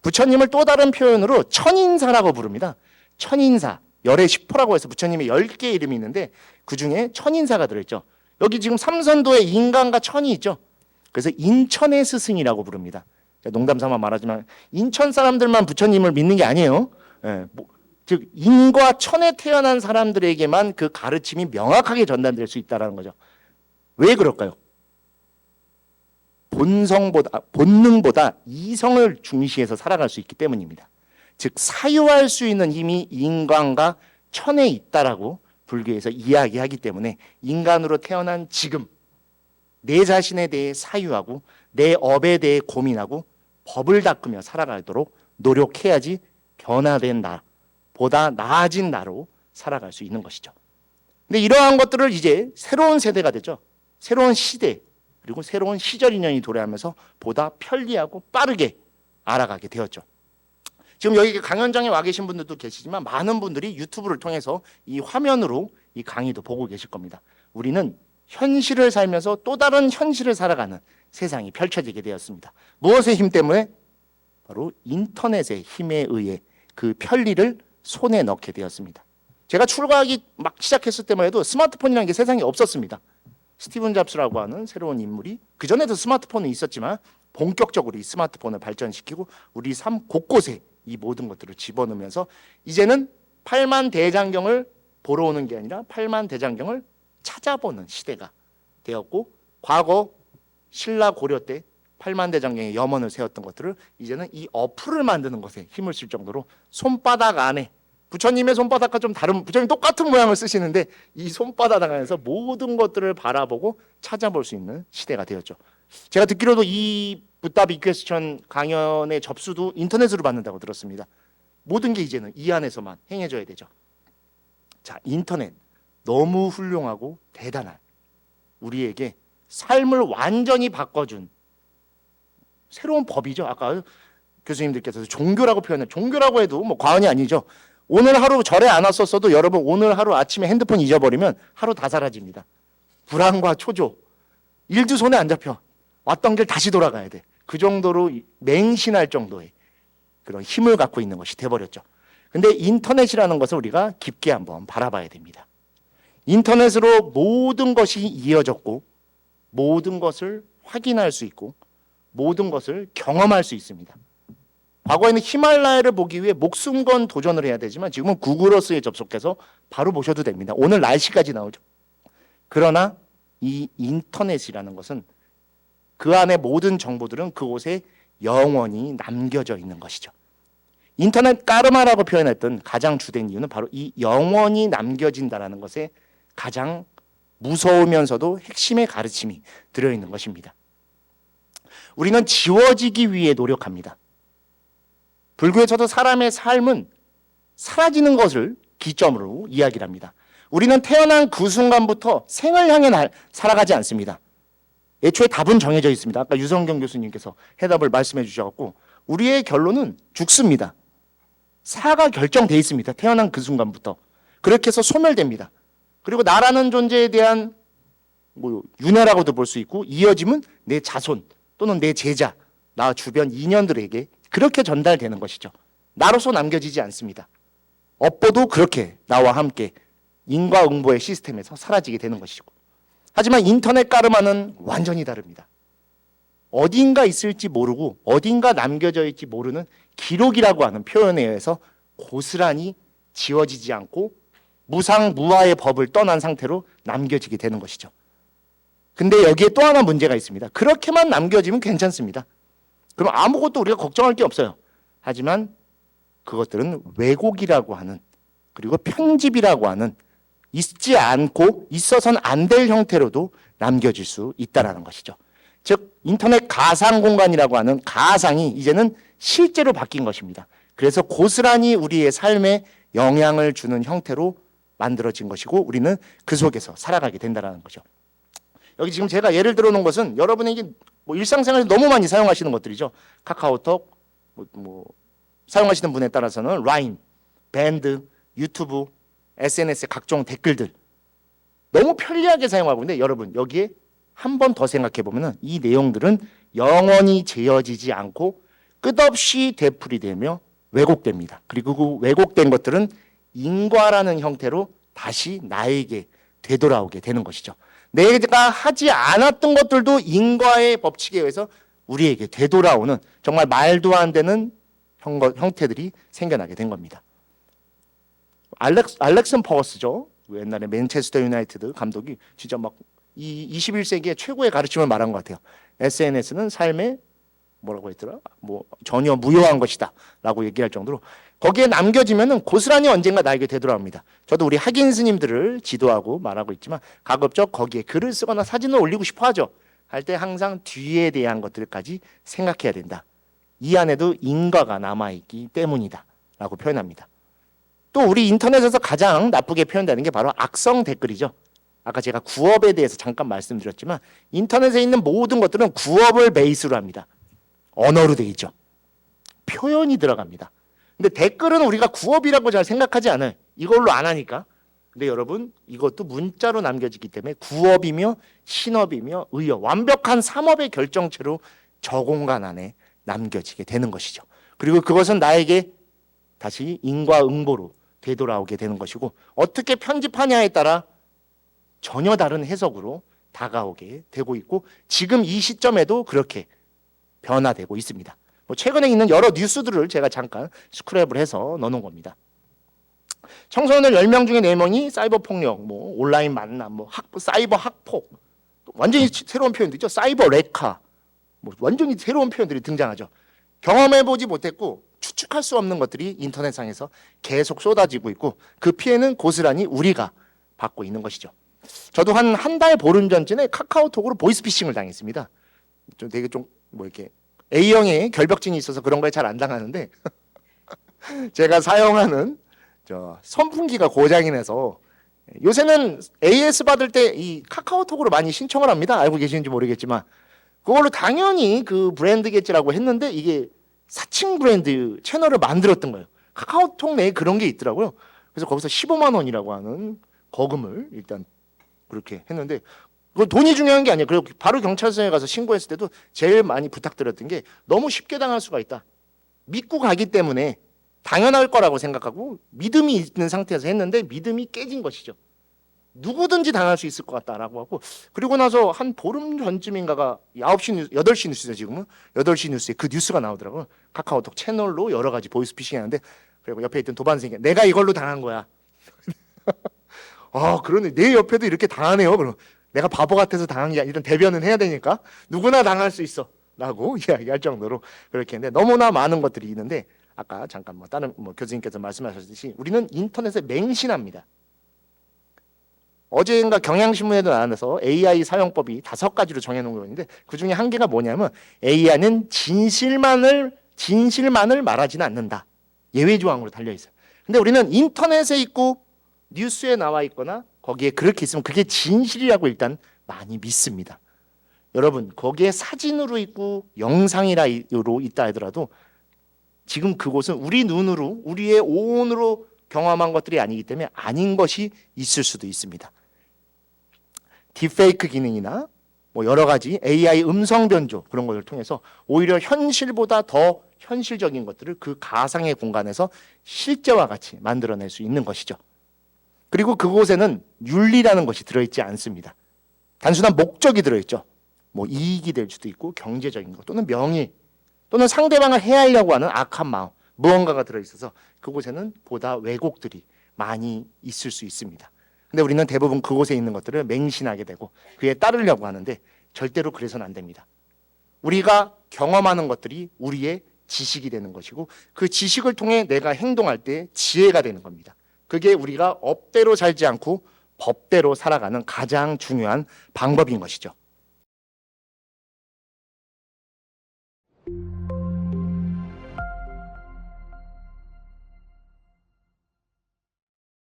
부처님을 또 다른 표현으로 천인사라고 부릅니다. 천인사, 열의 10호라고 해서 부처님의 10개의 이름이 있는데 그 중에 천인사가 들어있죠. 여기 지금 삼선도에 인간과 천이 있죠. 그래서 인천의 스승이라고 부릅니다. 농담 삼아 말하지만 인천 사람들만 부처님을 믿는 게 아니에요. 즉 인과 천에 태어난 사람들에게만 그 가르침이 명확하게 전달될 수 있다는 거죠. 왜 그럴까요? 본능보다 이성을 중시해서 살아갈 수 있기 때문입니다. 즉 사유할 수 있는 힘이 인간과 천에 있다라고 불교에서 이야기하기 때문에 인간으로 태어난 지금 내 자신에 대해 사유하고 내 업에 대해 고민하고 법을 닦으며 살아가도록 노력해야지 변화된 나보다 나아진 나로 살아갈 수 있는 것이죠. 근데 이러한 것들을 이제 새로운 세대가 되죠. 새로운 시대 그리고 새로운 시절 인연이 도래하면서 보다 편리하고 빠르게 알아가게 되었죠. 지금 여기 강연장에 와 계신 분들도 계시지만 많은 분들이 유튜브를 통해서 이 화면으로 이 강의도 보고 계실 겁니다. 우리는 현실을 살면서 또 다른 현실을 살아가는 세상이 펼쳐지게 되었습니다. 무엇의 힘 때문에? 바로 인터넷의 힘에 의해 그 편리를 손에 넣게 되었습니다. 제가 출가하기 막 시작했을 때만 해도 스마트폰이라는 게 세상에 없었습니다. 스티븐 잡스라고 하는 새로운 인물이 그전에도 스마트폰은 있었지만 본격적으로 이 스마트폰을 발전시키고 우리 삶 곳곳에 이 모든 것들을 집어넣으면서 이제는 팔만대장경을 보러 오는 게 아니라 팔만대장경을 찾아보는 시대가 되었고 과거 신라 고려 때 팔만대장경에 염원을 세웠던 것들을 이제는 이 어플을 만드는 것에 힘을 쓸 정도로 손바닥 안에 부처님의 손바닥과 좀 다른 부처님 똑같은 모양을 쓰시는데 이 손바닥 안에서 모든 것들을 바라보고 찾아볼 수 있는 시대가 되었죠. 제가 듣기로도 이 붓다 비퀘스천 강연의 접수도 인터넷으로 받는다고 들었습니다. 모든 게 이제는 이 안에서만 행해져야 되죠. 자, 인터넷 너무 훌륭하고 대단한 우리에게 삶을 완전히 바꿔준 새로운 법이죠. 아까 교수님들께서 종교라고 표현해 종교라고 해도 뭐 과언이 아니죠. 오늘 하루 절에 안 왔었어도 여러분 오늘 하루 아침에 핸드폰 잊어버리면 하루 다 사라집니다. 불안과 초조, 일도 손에 안 잡혀. 왔던 길 다시 돌아가야 돼. 그 정도로 맹신할 정도의 그런 힘을 갖고 있는 것이 돼버렸죠. 근데 인터넷이라는 것을 우리가 깊게 한번 바라봐야 됩니다. 인터넷으로 모든 것이 이어졌고 모든 것을 확인할 수 있고 모든 것을 경험할 수 있습니다. 과거에는 히말라야를 보기 위해 목숨 건 도전을 해야 되지만 지금은 구글어스에 접속해서 바로 보셔도 됩니다. 오늘 날씨까지 나오죠. 그러나 이 인터넷이라는 것은 그 안에 모든 정보들은 그곳에 영원히 남겨져 있는 것이죠. 인터넷 까르마라고 표현했던 가장 주된 이유는 바로 이 영원히 남겨진다는 것에 가장 무서우면서도 핵심의 가르침이 들어있는 것입니다. 우리는 지워지기 위해 노력합니다. 불교에서도 사람의 삶은 사라지는 것을 기점으로 이야기를 합니다. 우리는 태어난 그 순간부터 생을 향해 살아가지 않습니다. 애초에 답은 정해져 있습니다. 아까 유성경 교수님께서 해답을 말씀해 주셔서 우리의 결론은 죽습니다. 사가 결정돼 있습니다. 태어난 그 순간부터. 그렇게 해서 소멸됩니다. 그리고 나라는 존재에 대한 윤회라고도 볼 수 있고 이어짐은 내 자손 또는 내 제자, 나 주변 인연들에게 그렇게 전달되는 것이죠. 나로서 남겨지지 않습니다. 업보도 그렇게 나와 함께 인과응보의 시스템에서 사라지게 되는 것이고 하지만 인터넷 까르마는 완전히 다릅니다. 어딘가 있을지 모르고 어딘가 남겨져 있지 모르는 기록이라고 하는 표현에 의해서 고스란히 지워지지 않고 무상무화의 법을 떠난 상태로 남겨지게 되는 것이죠. 근데 여기에 또 하나 문제가 있습니다. 그렇게만 남겨지면 괜찮습니다. 그럼 아무것도 우리가 걱정할 게 없어요. 하지만 그것들은 왜곡이라고 하는 그리고 편집이라고 하는 있지 않고 있어서는 안 될 형태로도 남겨질 수 있다는 것이죠. 즉 인터넷 가상 공간이라고 하는 가상이 이제는 실제로 바뀐 것입니다. 그래서 고스란히 우리의 삶에 영향을 주는 형태로 만들어진 것이고 우리는 그 속에서 살아가게 된다는 거죠. 여기 지금 제가 예를 들어 놓은 것은 여러분에게 일상생활에서 너무 많이 사용하시는 것들이죠. 카카오톡, 사용하시는 분에 따라서는 라인, 밴드, 유튜브, SNS의 각종 댓글들 너무 편리하게 사용하고 있는데 여러분 여기에 한 번 더 생각해 보면 이 내용들은 영원히 지워지지 않고 끝없이 되풀이되며 왜곡됩니다. 그리고 그 왜곡된 것들은 인과라는 형태로 다시 나에게 되돌아오게 되는 것이죠. 내가 하지 않았던 것들도 인과의 법칙에 의해서 우리에게 되돌아오는 정말 말도 안 되는 형태들이 생겨나게 된 겁니다. 알렉슨 퍼거스죠. 옛날에 맨체스터 유나이티드 감독이 진짜 막 이 21세기의 최고의 가르침을 말한 것 같아요. SNS는 삶의 뭐라고 했더라? 뭐 전혀 무효한 것이다라고 얘기할 정도로 거기에 남겨지면은 고스란히 언젠가 나에게 되돌아옵니다. 저도 우리 학인 스님들을 지도하고 말하고 있지만 가급적 거기에 글을 쓰거나 사진을 올리고 싶어 하죠. 할 때 항상 뒤에 대한 것들까지 생각해야 된다. 이 안에도 인과가 남아있기 때문이다라고 표현합니다. 또 우리 인터넷에서 가장 나쁘게 표현되는 게 바로 악성 댓글이죠. 아까 제가 구업에 대해서 잠깐 말씀드렸지만 인터넷에 있는 모든 것들은 구업을 베이스로 합니다. 언어로 되어 있죠. 표현이 들어갑니다. 근데 댓글은 우리가 구업이라고 잘 생각하지 않아요. 이걸로 안 하니까. 근데 여러분 이것도 문자로 남겨지기 때문에 구업이며 신업이며 의업 완벽한 삼업의 결정체로 저 공간 안에 남겨지게 되는 것이죠. 그리고 그것은 나에게 다시 인과응보로 되돌아오게 되는 것이고 어떻게 편집하냐에 따라 전혀 다른 해석으로 다가오게 되고 있고 지금 이 시점에도 그렇게 변화되고 있습니다. 최근에 있는 여러 뉴스들을 제가 잠깐 스크랩을 해서 넣어놓은 겁니다. 청소년 10명 중에 4명이 사이버 폭력, 뭐 온라인 만남, 뭐 사이버 학폭, 완전히 새로운 표현들이죠. 사이버 레카, 뭐 완전히 새로운 표현들이 등장하죠. 경험해보지 못했고 추측할 수 없는 것들이 인터넷상에서 계속 쏟아지고 있고 그 피해는 고스란히 우리가 받고 있는 것이죠. 저도 한 달 보름 전쯤에 카카오톡으로 보이스피싱을 당했습니다. 좀 되게 좀 뭐 이렇게 A형의 결벽증이 있어서 그런 거에 잘 안 당하는데 제가 사용하는 선풍기가 고장이 나서 요새는 AS 받을 때 이 카카오톡으로 많이 신청을 합니다. 알고 계시는지 모르겠지만 그걸로 당연히 그 브랜드겠지라고 했는데 이게 사칭 브랜드 채널을 만들었던 거예요. 카카오톡 내에 그런 게 있더라고요. 그래서 거기서 15만 원이라고 하는 거금을 일단 그렇게 했는데 그건 돈이 중요한 게 아니에요. 그리고 바로 경찰서에 가서 신고했을 때도 제일 많이 부탁드렸던 게 너무 쉽게 당할 수가 있다. 믿고 가기 때문에 당연할 거라고 생각하고 믿음이 있는 상태에서 했는데 믿음이 깨진 것이죠. 누구든지 당할 수 있을 것 같다라고 하고 그리고 나서 한 보름 전쯤인가가 9시 뉴스, 8시 뉴스죠 지금은 8시 뉴스에 그 뉴스가 나오더라고요. 카카오톡 채널로 여러 가지 보이스피싱 하는데 그리고 옆에 있던 도반생이 내가 이걸로 당한 거야. 아 그러네 내 옆에도 이렇게 당하네요. 그럼 내가 바보 같아서 당한 게 아니라 대변은 해야 되니까 누구나 당할 수 있어 라고 이야기할 정도로 그렇게 했는데 너무나 많은 것들이 있는데 아까 잠깐 다른 교수님께서 말씀하셨듯이 우리는 인터넷에 맹신합니다. 어제인가 경향신문에도 나와서 AI 사용법이 5가지로 정해놓은 거 있는데 그 중에 한 개가 뭐냐면 AI는 진실만을 말하지는 않는다. 예외 조항으로 달려 있어요. 근데 우리는 인터넷에 있고 뉴스에 나와 있거나 거기에 그렇게 있으면 그게 진실이라고 일단 많이 믿습니다. 여러분 거기에 사진으로 있고 영상으로 있다 하더라도 지금 그곳은 우리 눈으로 우리의 오온으로 경험한 것들이 아니기 때문에 아닌 것이 있을 수도 있습니다. 딥페이크 기능이나 여러 가지 AI 음성 변조 그런 것을 통해서 오히려 현실보다 더 현실적인 것들을 그 가상의 공간에서 실제와 같이 만들어낼 수 있는 것이죠. 그리고 그곳에는 윤리라는 것이 들어있지 않습니다. 단순한 목적이 들어있죠. 이익이 될 수도 있고 경제적인 것 또는 명예 또는 상대방을 해하려고 하는 악한 마음 무언가가 들어있어서 그곳에는 보다 왜곡들이 많이 있을 수 있습니다. 근데 우리는 대부분 그곳에 있는 것들을 맹신하게 되고 그에 따르려고 하는데 절대로 그래서는 안 됩니다. 우리가 경험하는 것들이 우리의 지식이 되는 것이고 그 지식을 통해 내가 행동할 때 지혜가 되는 겁니다. 그게 우리가 업대로 살지 않고 법대로 살아가는 가장 중요한 방법인 것이죠.